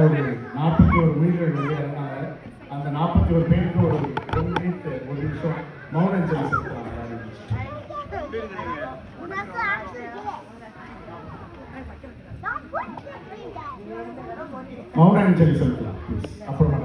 41 உயிர்கள் வந்து இறந்தாங்க. அந்த 41 பேருக்கு ஒரு 1 மினிட் ஒரு நிமிஷம் மௌன அஞ்சலி செலுத்தலாம். மௌன அஞ்சலி செலுத்தலாம் ப்ளீஸ். அப்புறமா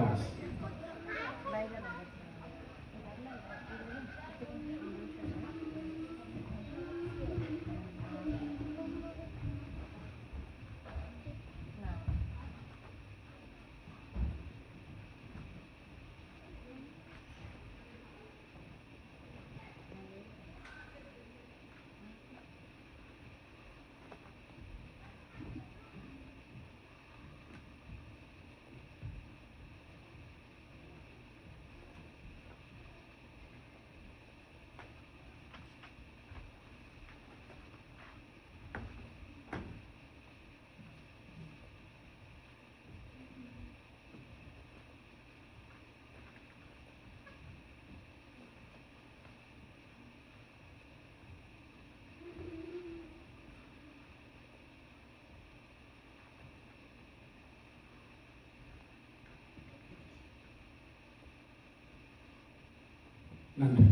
நன்றி.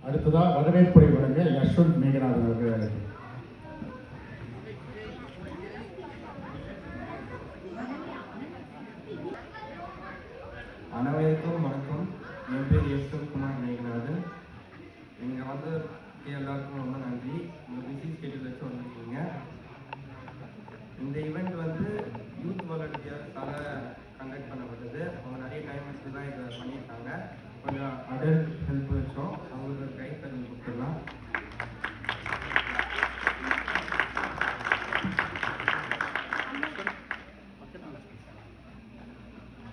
அடுத்ததாக வரவேற்புரை வழங்க யஷ்வந்த் மேகநாதன் அவர்கள். அனைவருக்கும் வணக்கம். என் பேர் யஷ்வந்த் குமார் மேகநாதன். இங்கே வந்து எல்லாருக்கும் ரொம்ப நன்றி. உங்கள் பிஸி ஸ்கெடியூல் வச்சு வந்திருக்கீங்க. இந்த ஈவெண்ட் வந்து யூத் வாலண்டியர்ஸால் கண்டக்ட் பண்ணப்பட்டது. அவங்க நிறைய டைம் வச்சு தான் இதை பண்ணியிருக்காங்க. கொஞ்சம் அடல்ட் ஹெல்ப் வச்சோம். அவங்களுக்கு கை தண்ணி கொடுத்துடலாம்.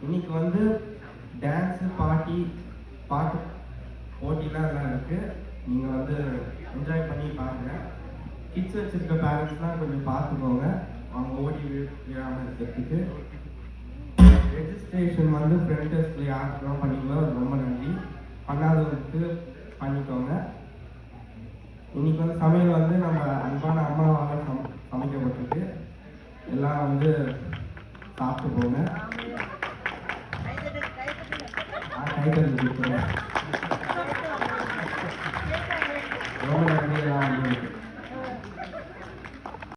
இன்னைக்கு வந்து டான்ஸு பாட்டு போட்டிலாம் எல்லாம் இருக்குது. நீங்கள் வந்து என்ஜாய் பண்ணி பாருங்கள். கிட்ஸ் வச்சுருக்க பேரண்ட்ஸ்லாம் கொஞ்சம் பார்த்துக்கோங்க, அவங்க ஓடி விழாமல் இருக்கிறதுக்கு. ரெஜிஸ்ட்ரேஷன் வந்து ஃப்ரெண்டர்ஸில் யாருக்கெல்லாம் பண்ணிங்களோ அது ரொம்ப நன்றி. பண்ணாதவங்களுக்கு பண்ணிக்கோங்க. இன்னைக்கு வந்து சமையல் வந்து நம்ம அன்பான அம்மாவால் சமைக்கப்பட்டிருக்கு. எல்லாம் வந்து சாப்பிட்டு போங்க. கைத்தறி கொடுத்துருங்க.